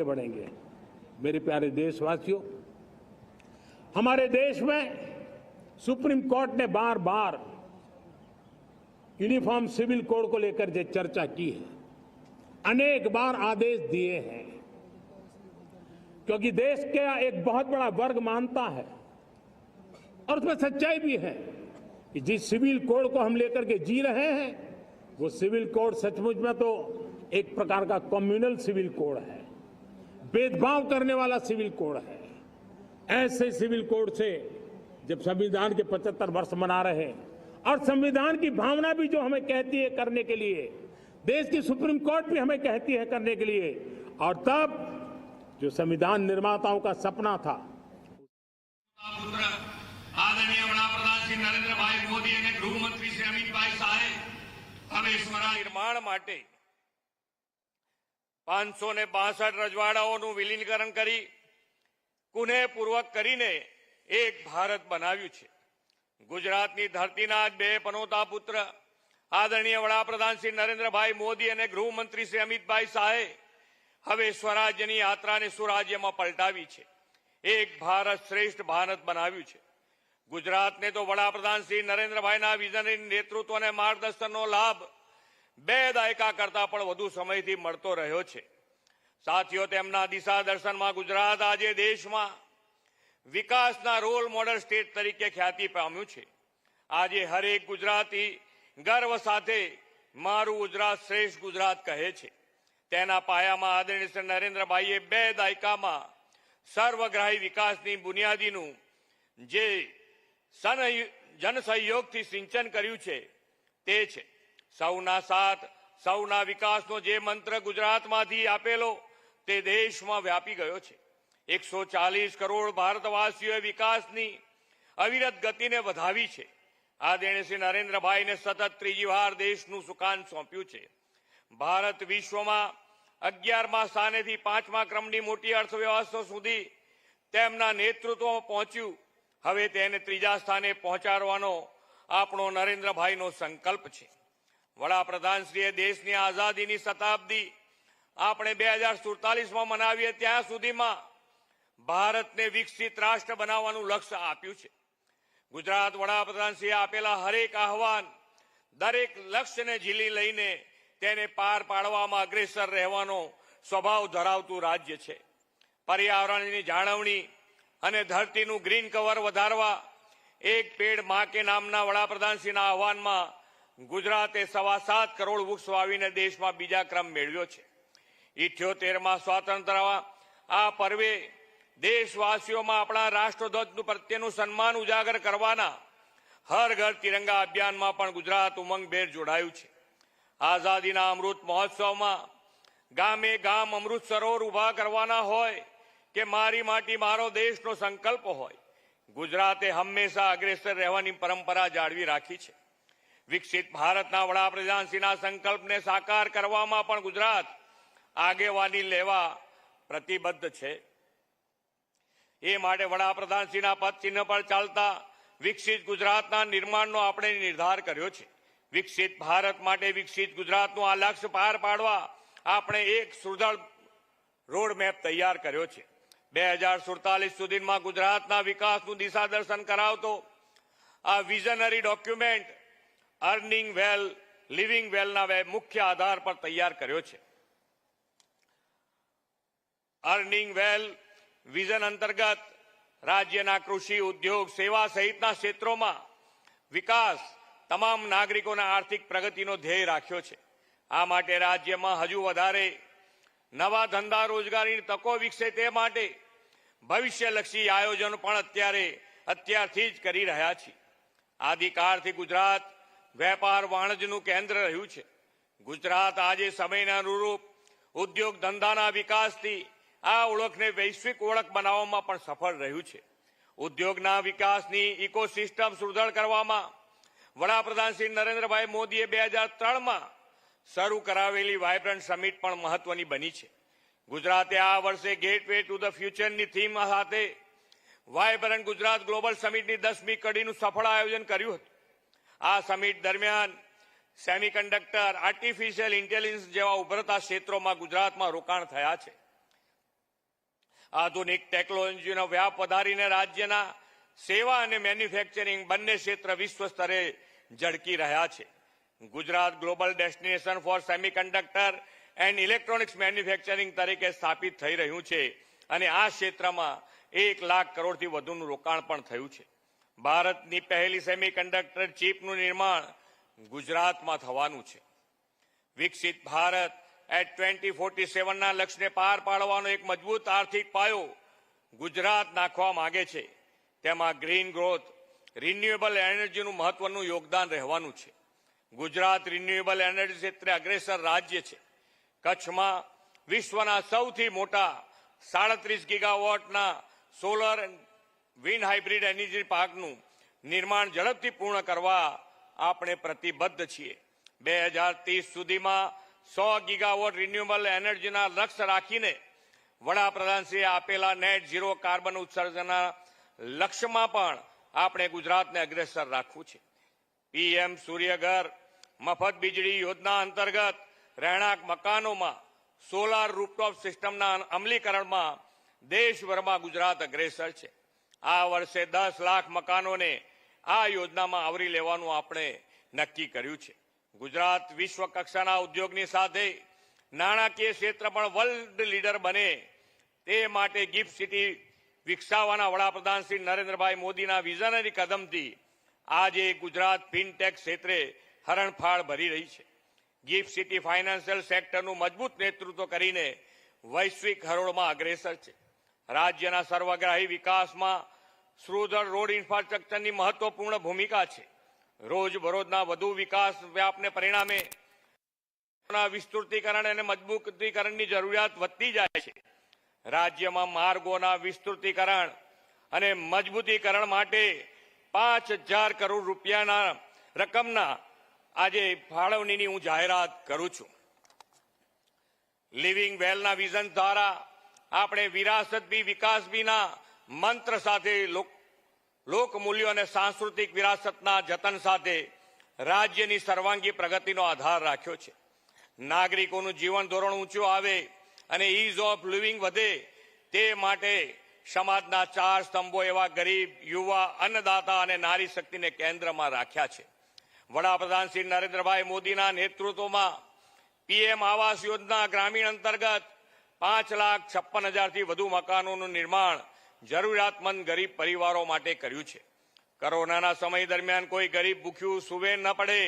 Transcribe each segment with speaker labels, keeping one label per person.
Speaker 1: बढ़ेंगे। मेरे प्यारे देशवासियों, हमारे देश में सुप्रीम कोर्ट ने बार बार यूनिफॉर्म सिविल कोड को लेकर जो चर्चा की है, अनेक बार आदेश दिए हैं, क्योंकि देश का एक बहुत बड़ा वर्ग मानता है और उसमें सच्चाई भी है कि जिस सिविल कोड को हम लेकर के जी रहे हैं वो सिविल कोड सचमुच में तो एक प्रकार का कम्युनल सिविल कोड है, भेदभाव करने वाला सिविल कोड है। ऐसे सिविल कोड से जब संविधान के 75 वर्ष मना रहे हैं और संविधान की भावना भी जो हमें कहती है करने के लिए, देश की सुप्रीम कोर्ट भी हमें कहती है करने के लिए, और तब जो संविधान निर्माताओं का सपना था,
Speaker 2: आदरणीय वडाप्रधान श्री नरेंद्रभाई मोदी અને ગૃહમંત્રી શ્રી અમિતભાઈ શાહે હવે સ્વરાજ નિર્માણ માટે 562 રજવાડાઓનું વિલીનીકરણ કરી પુનઃપૂર્વક કરીને એક ભારત બનાવ્યું છે। ગુજરાતની ધરતીના જ બે પનોતા પુત્ર આદરણીય વડાપ્રધાન શ્રી નરેન્દ્રભાઈ મોદી અને ગૃહમંત્રી શ્રી અમિતભાઈ શાહે હવે સ્વરાજ્યની યાત્રાને સુરાજ્યમાં પલટાવી છે। એક ભારત શ્રેષ્ઠ ભારત બનાવ્યું છે। ગુજરાતને તો વડાપ્રધાન શ્રી નરેન્દ્રભાઈના વિઝનરી નેતૃત્વ અને માર્ગદર્શનનો લાભ 2 દાયકા કરતા પણ વધુ સમયથી મળતો રહ્યો છે। સાથીઓ, તેમના દિશા દર્શનમાં ગુજરાત આજે દેશમાં વિકાસના રોલ મોડલ સ્ટેટ તરીકે ખ્યાતિ પામ્યું છે। આજે હરેક ગુજરાતી ગર્વ સાથે મારું ગુજરાત શ્રેષ્ઠ ગુજરાત કહે છે। તેના પાયામાં આદરણીય શ્રી નરેન્દ્રભાઈએ 2 દાયકામાં સર્વગ્રાહી વિકાસની બુનિયાદીનું જે જનસહયોગથી સિંચન કર્યું છે તે છે સૌના સાથ સૌના વિકાસનો જે મંત્ર ગુજરાતમાંથી આપેલો તે દેશમાં વ્યાપી ગયો છે। 140 કરોડ ભારતવાસીઓએ વિકાસની અવિરત ગતિને વધાવી છે। આદરણીય શ્રી નરેન્દ્રભાઈને સતત ત્રીજી વાર દેશનું સુકાન સોંપ્યું છે। ભારત વિશ્વમાં 11મા સ્થાનેથી 5મા ક્રમની મોટી અર્થવ્યવસ્થા સુધી તેમના નેતૃત્વમાં પહોંચ્યું। હવે તેને ત્રીજા સ્થાને પહોંચાડવાનો આપણો નરેન્દ્રભાઈનો સંકલ્પ છે। વડાપ્રધાનશ્રીએ દેશની આઝાદીની શતાબ્દી આપણે 2047માં મનાવીએ ત્યાં સુધીમાં ભારતને વિકસિત રાષ્ટ્ર બનાવવાનું લક્ષ્ય આપ્યું છે। ગુજરાત વડાપ્રધાનશ્રીએ આપેલા હરેક આહવાન, દરેક લક્ષ્યને ઝીલી લઈને તેને પાર પાડવામાં અગ્રેસર રહેવાનો સ્વભાવ ધરાવતું રાજ્ય છે। પર્યાવરણની જાળવણી અને ધરતીનું ગ્રીન કવર વધારવા એક પેડ માં કે નામના વડાપ્રધાનશ્રીના આહવાનમાં ગુજરાતે 7.25 કરોડ વૃક્ષ વાવીને દેશમાં બીજા ક્રમ મેળવ્યો છે। 78મા સ્વાતંત્ર્ય આ પર્વે દેશવાસીઓમાં આપણા રાષ્ટ્રધ્વજ પ્રત્યેનું સન્માન ઉજાગર કરવાના હર ઘર તિરંગા અભિયાનમાં પણ ગુજરાત ઉમંગભેર જોડાયું છે। આઝાદીના અમૃત મહોત્સવમાં ગામે ગામ અમૃત સરોવર ઉભા કરવાના હોય કે મારી માટી મારો દેશનો સંકલ્પ હોય, ગુજરાતે હંમેશા અગ્રેસર રહેવાની પરંપરા જાળવી રાખી છે। વિકસિત ભારતના વડાપ્રધાનશ્રીના સંકલ્પને સાકાર કરવામાં પણ ગુજરાત આગેવાની લેવા પ્રતિબદ્ધ છે। એ માટે વડાપ્રધાનશ્રીના પદચિહ્ન પર ચાલતા વિકસિત ગુજરાતના નિર્માણનો આપણે નિર્ધાર કર્યો છે। વિકસિત ભારત માટે વિકસિત ગુજરાતનું આ લક્ષ્ય પાર પાડવા આપણે એક સુદૃઢ રોડમેપ તૈયાર કર્યો છે। 2047 સુધીમાં ગુજરાતના વિકાસનું દિશાદર્શન કરાવતો આ વિઝનરી ડોક્યુમેન્ટ અર્નિંગ વેલ લિવિંગ વેલના મુખ્ય આધાર પર તૈયાર કર્યો છે। અર્નિંગ વેલ વિઝન અંતર્ગત રાજ્યના કૃષિ, ઉદ્યોગ, સેવા સહિતના ક્ષેત્રોમાં વિકાસ તમામ નાગરિકોના આર્થિક પ્રગતિનો ધ્યેય રાખ્યો છે। આ માટે રાજ્યમાં હજુ વધારે નવા ધંધા રોજગારીની તકો વિકસે તે માટે ભવિષ્યલક્ષી આયોજન પણ અત્યારથી જ કરી રહ્યા છીએ। આદિકાળથી ગુજરાત વેપાર વાણિજ્યનું કેન્દ્ર રહ્યું છે। ગુજરાત આજે સમયના અનુરૂપ ઉદ્યોગ ધંધાના વિકાસથી આ ઓળખને વૈશ્વિક ઓળખ બનાવવામાં પણ સફળ રહ્યું છે। ઉદ્યોગના વિકાસની ઇકોસિસ્ટમ સુદૃઢ કરવામાં વડાપ્રધાન શ્રી નરેન્દ્રભાઈ મોદીએ 2003માં શરૂ કરાવેલી વાઇબ્રન્ટ સમિટ પણ મહત્વની બની છે। ગુજરાતે આ વર્ષે ગેટવે ટુ ધ ફ્યુચરની થીમ સાથે વાઇબ્રન્ટ ગુજરાત ગ્લોબલ સમિટની 10મી કડીનું સફળ આયોજન કર્યું હતું। આ સમિટ દરમિયાન સેમિકન્ડક્ટર, આર્ટિફિશિયલ ઇન્ટેલિજન્સ જેવા ઉભરતા ક્ષેત્રોમાં ગુજરાતમાં રોકાણ થયા છે। આધુનિક ટેકનોલોજીનો વ્યાપ વધારીને રાજ્યના સેવા અને મેન્યુફેક્ચરિંગ બંને ક્ષેત્ર વિશ્વ સ્તરે ઝળકી રહ્યા છે. Gujarat global destination for semiconductor and electronics manufacturing તરીકે સ્થાપિત થઈ રહ્યું છે અને આ ક્ષેત્રમાં 1 લાખ કરોડથી વધુનું રોકાણ પણ થયું છે. ભારતની પહેલી સેમિકન્ડક્ટર ચીપનું નિર્માણ ગુજરાતમાં થવાનું છે. વિકસિત ભારત એટ 2047ના લક્ષ્યને પાર પાડવાનો એક મજબૂત આર્થિક પાયો ગુજરાત નાખવા માંગે છે. તેમાં ગ્રીન ગ્રોથ, રિન્યુએબલ એનર્જીનું મહત્વનું યોગદાન રહેવાનું છે. ગુજરાત રિન્યુએબલ એનર્જી ક્ષેત્રે અગ્રેસર રાજ્ય છે. કચ્છમાં વિશ્વના સૌથી મોટા 37 ગીગાવોટના સોલર વિન્ડ હાઇબ્રિડ એનર્જી પાર્કનું નિર્માણ ઝડપથી પૂર્ણ કરવા આપણે પ્રતિબદ્ધ છીએ. 2030 સુધીમાં 100 ગીગાવોટ રિન્યુએબલ એનર્જીના લક્ષ્ય રાખીને વડાપ્રધાનશ્રીએ આપેલા નેટ ઝીરો કાર્બન ઉત્સર્જનના લક્ષ્યમાં પણ આપણે ગુજરાતને અગ્રેસર રાખવું છે. પીએમ સૂર્યઘર મફત વીજળી યોજના અંતર્ગત રહેણાંક મકાનોમાં સોલાર રૂફટોપ સિસ્ટમના અમલીકરણમાં દેશભરમાં ગુજરાત અગ્રેસર છે. આ વર્ષે 10 લાખ મકાનોને આ યોજનામાં આવરી લેવાનું આપણે નક્કી કર્યું છે. ગુજરાત વિશ્વ કક્ષાના ઉદ્યોગની સાથે નાણાકીય ક્ષેત્ર પણ વર્લ્ડ લીડર બને તે માટે ગિફ્ટ સિટી વિકસાવવાના વડાપ્રધાન શ્રી નરેન્દ્રભાઈ મોદીના વિઝનરી કદમથી આજે ગુજરાત ફિનટેક ક્ષેત્રે હરણફાળ ભરી રહી છે. ગિફ્ટ સિટી ફાઇનાન્શિયલ સેક્ટરનું મજબૂત નેતૃત્વ કરીને વૈશ્વિક હરોળમાં અગ્રેસર છે. રાજ્યના સર્વગ્રાહી વિકાસમાં સુદૃઢ રોડ ઇન્ફ્રાસ્ટ્રક્ચરની મહત્વપૂર્ણ ભૂમિકા છે. રોજબરોજના વધુ વિકાસ વ્યાપને પરિણામે વિસ્તૃતીકરણ અને મજબૂતીકરણની જરૂરિયાત વધતી જાય છે. રાજ્યમાં માર્ગોના વિસ્તૃતીકરણ અને મજબૂતીકરણ માટે 5,000 કરોડ રૂપિયાના રકમના આજે ફાળવણીની હું જાહેરાત કરું છું. લિવિંગ વેલના વિઝન દ્વારા આપણે વિરાસત બી વિકાસ બીના મંત્ર સાથે લોકમૂલ્યો અને સાંસ્કૃતિક વિરાસતના જતન સાથે રાજ્યની સર્વાંગી પ્રગતિનો આધાર રાખ્યો છે. નાગરિકોનું જીવન ધોરણ ઊંચું આવે અને ઇઝ ઓફ લિવિંગ વધે તે માટે સમાજના 4 સ્તંભો એવા ગરીબ, યુવા, અન્નદાતા અને નારી શક્તિને કેન્દ્રમાં રાખ્યા છે. વડાપ્રધાન શ્રી નરેન્દ્રભાઈ મોદીના નેતૃત્વમાં પીએમ આવાસ યોજના ગ્રામીણ અંતર્ગત 5,56,000થી વધુ મકાનોનું નિર્માણ જરૂરિયાતમંદ ગરીબ પરિવારો માટે કર્યું છે. કોરોનાના સમય દરમિયાન કોઈ ગરીબ ભૂખ્યું સૂવે ન પડે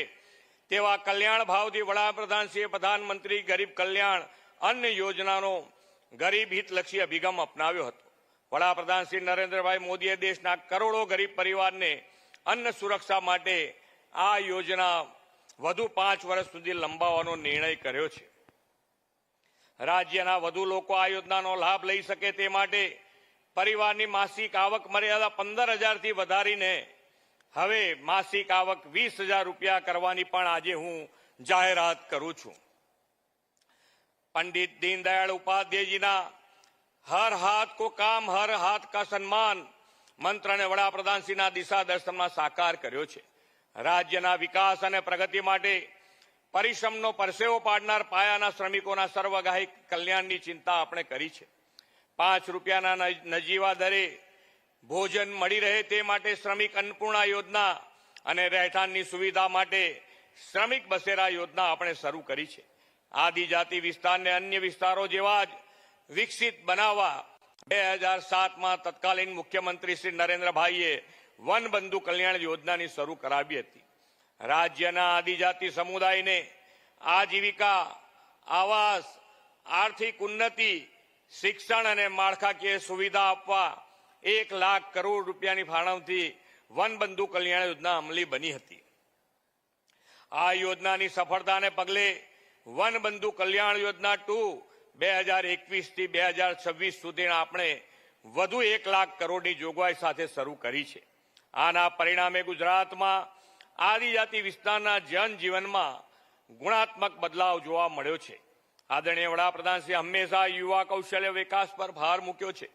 Speaker 2: તેવા કલ્યાણ ભાવથી વડાપ્રધાનશ્રીએ પ્રધાનમંત્રી ગરીબ કલ્યાણ અન્ન યોજનાનો ગરીબ હિતલક્ષી અભિગમ અપનાવ્યો હતો. વડાપ્રધાન શ્રી નરેન્દ્રભાઈ મોદીએ દેશના કરોડો ગરીબ પરિવારને અન્ન સુરક્ષા માટે આ યોજના વધુ 5 વર્ષ સુધી લંબાવવાનો નિર્ણય કર્યો છે. રાજ્યના વધુ લોકો આ યોજનાનો લાભ લઈ શકે તે માટે પરિવારની માસિક આવક મર્યાદા 15,000થી વધારીને હવે માસિક આવક 20,000 રૂપિયા કરવાની પણ આજે હું જાહેરાત કરું છું. પંડિત દીનદયાળ ઉપાધ્યાયજીના હર હાથ કો કામ હર હાથ કા સન્માન મંત્રને વડાપ્રધાનશ્રીના દિશા દર્શનમાં સાકાર કર્યો છે. રાજ્યના વિકાસ અને પ્રગતિ માટે પરિશ્રમનો પરસેવો પાડનાર પાયાના શ્રમિકોના સર્વગ્રાહી કલ્યાણની ચિંતા આપણે કરી છે. 5 રૂપિયાના નજીવા દરે ભોજન મળી રહે તે માટે શ્રમિક અન્નપૂર્ણા યોજના અને રહેઠાણની સુવિધા માટે શ્રમિક બસેરા યોજના આપણે શરૂ કરી છે. આદિજાતિ વિસ્તારને અન્ય વિસ્તારો જેવા જ વિકસિત બનાવવા 2007માં તત્કાલીન મુખ્યમંત્રી શ્રી નરેન્દ્રભાઈએ વનબંધુ કલ્યાણ યોજનાની શરૂ કરાવી હતી. રાજ્યના આદિજાતિ સમુદાયને આજીવિકા, આવાસ, આર્થિક ઉન્નતિ, શિક્ષણ અને માળખાકીય સુવિધા આપવા 1 લાખ કરોડ રૂપિયાની ફાળવણીથી વનબંધુ કલ્યાણ યોજના અમલી બની હતી. આ યોજનાની સફળતાને પગલે વનબંધુ કલ્યાણ યોજના 2 2021થી 2026 સુધીના આપણે વધુ 1 લાખ કરોડની જોગવાઈ સાથે શરૂ કરી છે. આના પરિણામે ગુજરાતમાં આદિજાતિ વિસ્તારના જનજીવનમાં ગુણાત્મક બદલાવ જોવા મળ્યો છે. આદરણીય વડાપ્રધાનશ્રી હંમેશા યુવા કૌશલ્ય વિકાસ પર ભાર મૂક્યો છે.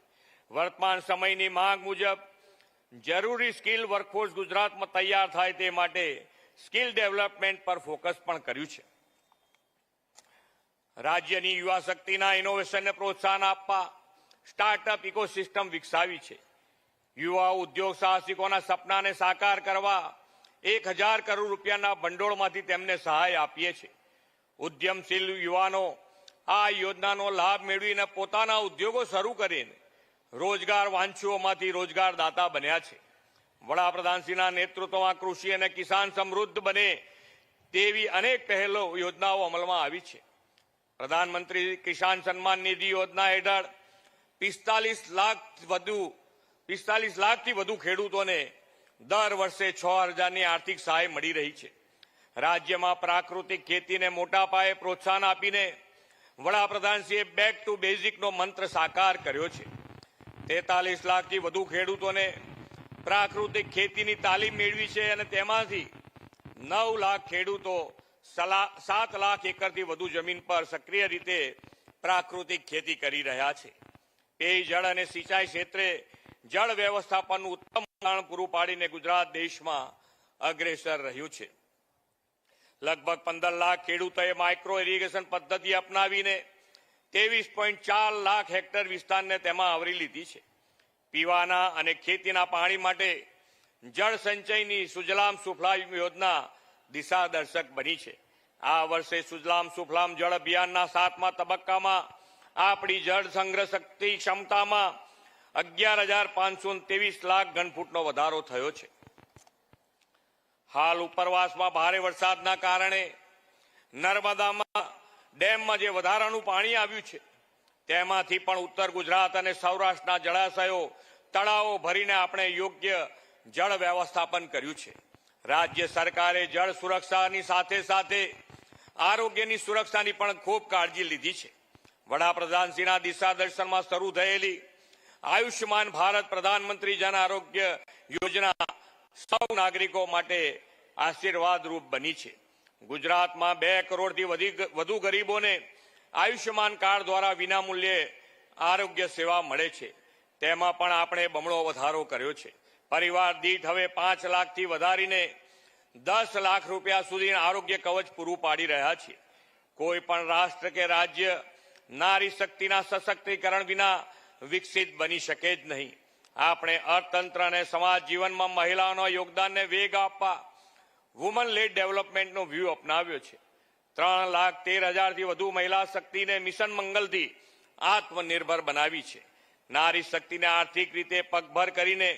Speaker 2: વર્તમાન સમયની માંગ મુજબ જરૂરી સ્કિલ વર્કફોર્સ ગુજરાતમાં તૈયાર થાય તે માટે સ્કિલ ડેવલપમેન્ટ પર ફોકસ પણ કર્યું છે. રાજ્યની યુવા શક્તિના ઇનોવેશનને પ્રોત્સાહન આપવા સ્ટાર્ટઅપ ઇકોસિસ્ટમ વિકસાવી છે. યુવા ઉદ્યોગ સાહસિકોના સપનાને સાકાર કરવા 1000 કરોડ રૂપિયાના ભંડોળમાંથી તેમને સહાય આપીએ છીએ. ઉદ્યમશીલ યુવાનો આ યોજનાનો લાભ મેળવીને પોતાના ઉદ્યોગો શરૂ કરીને રોજગાર વાંચ્છુઓમાંથી રોજગારદાતા બન્યા છે. વડાપ્રધાનશ્રીના નેતૃત્વમાં કૃષિ અને કિસાન સમૃદ્ધ બને તેવી અનેક પહેલો યોજનાઓ અમલમાં આવી છે. પ્રધાનમંત્રી કિસાન સન્માન નિધિ યોજના હેઠળ 45 લાખથી વધુ ખેડૂતોને દર વર્ષે 6000ની આર્થિક સહાય મળી રહી છે. રાજ્યમાં પ્રાકૃતિક ખેતીને મોટા પાયે પ્રોત્સાહન આપીને વડાપ્રધાનશ્રીએ બેક ટુ બેઝિકનો મંત્ર સાકાર કર્યો છે. 43 લાખથી વધુ ખેડૂતોને પ્રાકૃતિક ખેતીની તાલીમ મેળવી છે અને તેમાંથી 9 લાખ ખેડૂતો 7 લાખ એકરથી વધુ જમીન પર સક્રિય રીતે પ્રાકૃતિક ખેતી કરી રહ્યા છે. પેયજળ અને સિંચાઈ ક્ષેત્રે જળ વ્યવસ્થાપનનું ઉત્તમ ઉદાહરણ પૂરું પાડીને ગુજરાત દેશમાં અગ્રેસર રહ્યું છે. લગભગ 15 લાખ ખેડૂતોએ માઇક્રો ઇરિગેશન પદ્ધતિ અપનાવીને 23.4 લાખ હેક્ટર વિસ્તારને તેમાં આવરી લીધી છે. પીવાના અને ખેતીના પાણી માટે જળ સંચયની સુજલામ સુફલામ યોજના દિશા દર્શક બની છે. આ વર્ષે સુજલામ સુફલામ જળ અભિયાનના 7મા તબક્કામાં આપણી જળ સંગ્રહ શક્તિ ક્ષમતામાં 11,523 લાખ ઘનફૂટનો વધારો થયો છે. હાલ ઉપરવાસમાં ભારે વરસાદના કારણે નર્મદામાં ડેમમાં જે વધારાનું પાણી આવ્યું છે તેમાંથી પણ ઉત્તર ગુજરાત અને સૌરાષ્ટ્રના જળાશયો તળાવો ભરીને આપણે યોગ્ય જળ વ્યવસ્થાપન કર્યું છે. રાજ્ય સરકારે જળ સુરક્ષાની સાથે સાથે આરોગ્યની સુરક્ષાની પણ ખૂબ કાળજી લીધી છે. વડાપ્રધાનશ્રીના દિશા દર્શનમાં શરૂ થયેલી આયુષ્યમાન ભારત પ્રધાનમંત્રી જન આરોગ્ય યોજના સૌ નાગરિકો માટે આશીર્વાદરૂપ બની છે. ગુજરાતમાં 2 કરોડથી વધુ ગરીબોને આયુષ્યમાન કાર્ડ દ્વારા વિનામૂલ્યે આરોગ્ય સેવા મળે છે. તેમાં પણ આપણે બમણો વધારો કર્યો છે. પરિવાર દીઠ હવે 5 લાખથી વધારીને 10 લાખ રૂપિયા સુધી આરોગ્ય કવચ પૂરું પાડી રહ્યા છે. કોઈ પણ રાષ્ટ્ર કે રાજ્ય નારી શક્તિના સશક્તિકરણ વિના વિકસિત બની શકે જ નહીં. આપણે અર્થતંત્ર અને સમાજ જીવનમાં મહિલાઓના યોગદાનને વેગ આપવા વુમન લેડ ડેવલપમેન્ટનો વ્યૂહ અપનાવ્યો છે. 3,13,000થી વધુ મહિલા શક્તિને મિશન મંગલથી આત્મનિર્ભર બનાવી છે. નારી શક્તિને આર્થિક રીતે પગભર કરીને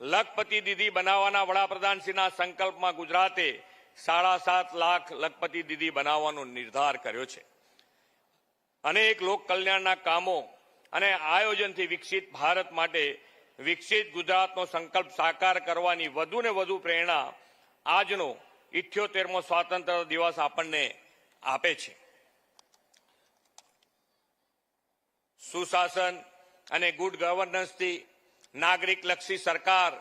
Speaker 2: લખપતિ દીદી બનાવવાના વડાપ્રધાનશ્રીના સંકલ્પમાં ગુજરાતે 7.5 લાખ લખપતિ દીદી બનાવવાનો નિર્ધાર કર્યો છે. અનેક લોક કલ્યાણના કામો અને આયોજનથી વિકસિત ભારત માટે વિકસિત ગુજરાતનો સંકલ્પ સાકાર કરવાની વધુને વધુ પ્રેરણા આજનો 78મો સ્વાતંત્ર્ય દિવસ આપણને આપે છે. સુશાસન અને ગુડ ગવર્નન્સથી નાગરિકલક્ષી સરકાર,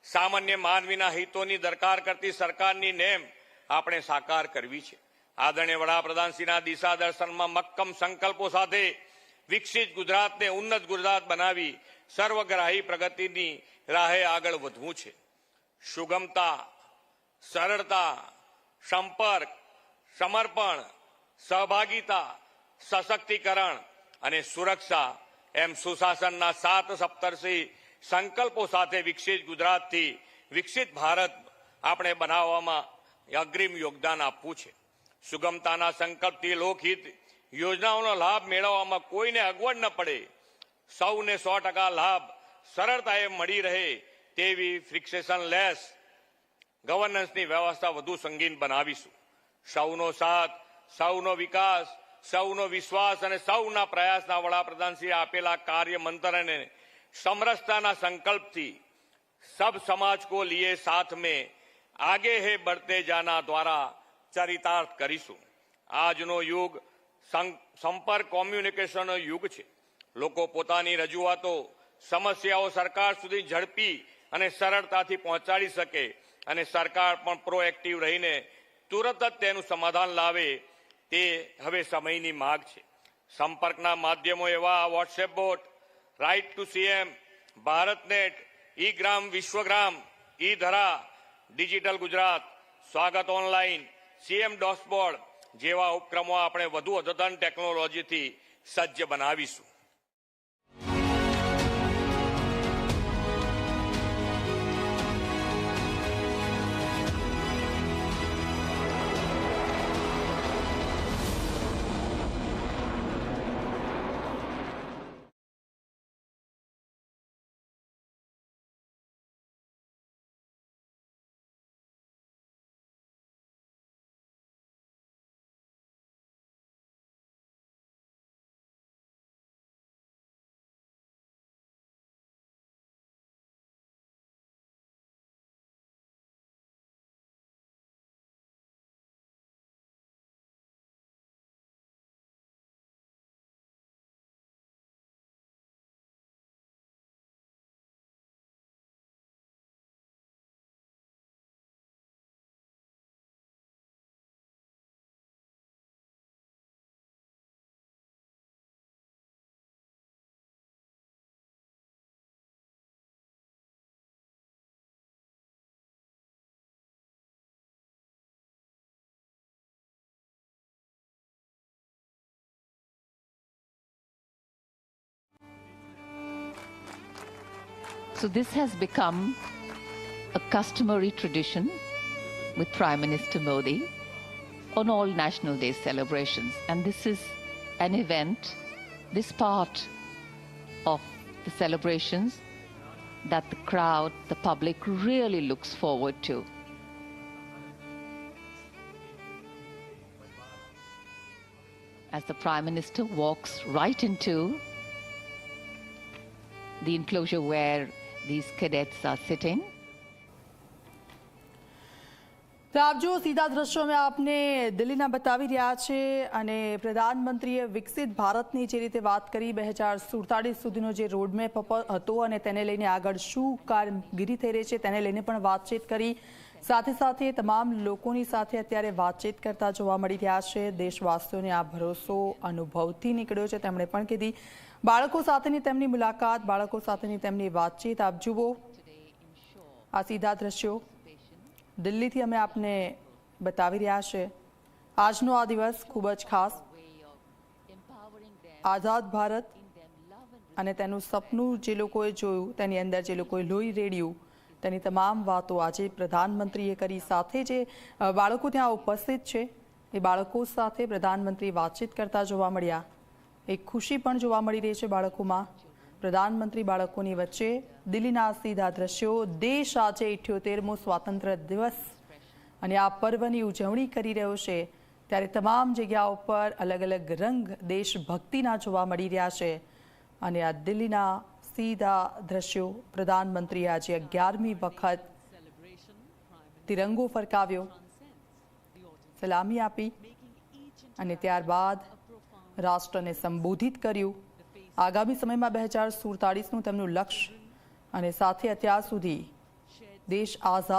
Speaker 2: સામાન્ય માનવીના હિતોની દરકાર કરતી સરકારની નેમ આપણે સાકાર કરવી છે. આદરણીય વડાપ્રધાનશ્રીના દિશા દર્શનમાં મક્કમ સંકલ્પો સાથે વિકસિત ગુજરાતને ઉન્નત ગુજરાત બનાવી સર્વગ્રાહી પ્રગતિની રાહે આગળ વધવું છે. સુગમતા, સરળતા, સંપર્ક, સમર્પણ, સહભાગિતા, સશક્તિકરણ અને સુરક્ષા એમ સુશાસનના 7 સપ્તર્ષી સંકલ્પો સાથે વિકસિત ગુજરાતથી વિકસિત ભારત આપણે બનાવવામાં અગ્રીમ યોગદાન આપવું છે. સુગમતાના સંકલ્પથી લોકહિત યોજનાઓનો લાભ મેળવવામાં કોઈને અગવડ ન પડે, સૌને 100% લાભ સરળતાએ મળી રહે તેવી ફ્રિક્શન લેસ ગવર્નન્સની વ્યવસ્થા વધુ સંગીન બનાવીશું. સૌનો સાથ, સૌનો વિકાસ, સૌનો વિશ્વાસ અને સૌના પ્રયાસના વડાપ્રધાનશ્રીએ આપેલા કાર્ય મંત્ર અને સમરસતાના સંકલ્પથી સબ સમાજ કો લીએ સાથ में आगे है बढ़ते जाना દ્વારા ચરિતાર્થ કરીશું. આજનો યુગ સંપર્ક કોમ્યુનિકેશનનો યુગ છે. લોકો પોતાની રજૂઆતો, સમસ્યાઓ સરકાર સુધી ઝડપી અને સરળતાથી પહોંચાડી શકે અને સરકાર પણ પ્રોએક્ટિવ રહીને તુરત જ તેનું સમાધાન લાવે તે હવે સમયની માંગ છે. સંપર્કના માધ્યમો એવા WhatsApp bot, right to CM, BharatNet, e Gram Vishwagram, e Dhara, digital Gujarat, સ્વાગત ઓનલાઈન, સીએમ ડોસબોર્ડ જેવા ઉપક્રમો આપણે વધુ અદ્યતન ટેકનોલોજીથી સજ્જ બનાવીશું.
Speaker 3: So this has become a customary tradition with Prime Minister Modi on all National Day celebrations. And this is an event, this part of the celebrations that the crowd, the public really looks forward to. As the Prime Minister walks right into the enclosure where these cadets are sitting.
Speaker 4: તો આપ જો સીધા દ્રશ્યો મેં આપને દિલ્હીના બતાવી રહ્યા છે અને પ્રધાનમંત્રીએ વિકસિત ભારતની જે રીતે વાત કરી 2047 સુધીનો જે રોડમેપ હતો અને તેને લઈને આગળ શું કામગીરી થઈ રહી છે તેને લઈને પણ વાતચીત કરી. સાથે સાથે તમામ લોકોની સાથે અત્યારે વાતચીત કરતા જોવા મળી રહ્યા છે. દેશવાસીઓને આ ભરોસો અનુભવથી નીકળ્યો છે તેમણે પણ કીધી. બાળકો સાથેની તેમની મુલાકાત, બાળકો સાથેની તેમની વાતચીત આપ જુઓ. આ સીધા દ્રશ્યો દિલ્હીથી અમે આપને બતાવી રહ્યા છે. આજનો આ દિવસ ખૂબ જ ખાસ. આઝાદ ભારત અને તેનું સપનું જે લોકોએ જોયું, તેની અંદર જે લોકોએ લોહી રેડ્યું, તેની તમામ વાતો આજે પ્રધાનમંત્રીએ કરી. સાથે જે બાળકો ત્યાં ઉપસ્થિત છે એ બાળકો સાથે પ્રધાનમંત્રી વાતચીત કરતા જોવા મળ્યા. એક ખુશી પણ જોવા મળી રહી છે બાળકોમાં. પ્રધાનમંત્રી બાળકોની વચ્ચે. દિલ્હીના સીધા દ્રશ્યો. દેશ આજે 78મો સ્વાતંત્ર્ય દિવસ અને આ પર્વની ઉજવણી કરી રહ્યો છે ત્યારે તમામ જગ્યાઓ પર અલગ અલગ રંગ દેશભક્તિના જોવા મળી રહ્યા છે. અને આ દિલ્હીના સીધા દ્રશ્યો. પ્રધાનમંત્રીએ આજે 11મી વખત તિરંગો ફરકાવ્યો, સલામી આપી અને ત્યારબાદ રાષ્ટ્રને સંબોધિત કર્યું. આગામી સમયમાં 2047નું તેમનું લક્ષ્ય અને સાથે અત્યાર સુધી દેશ આઝાદ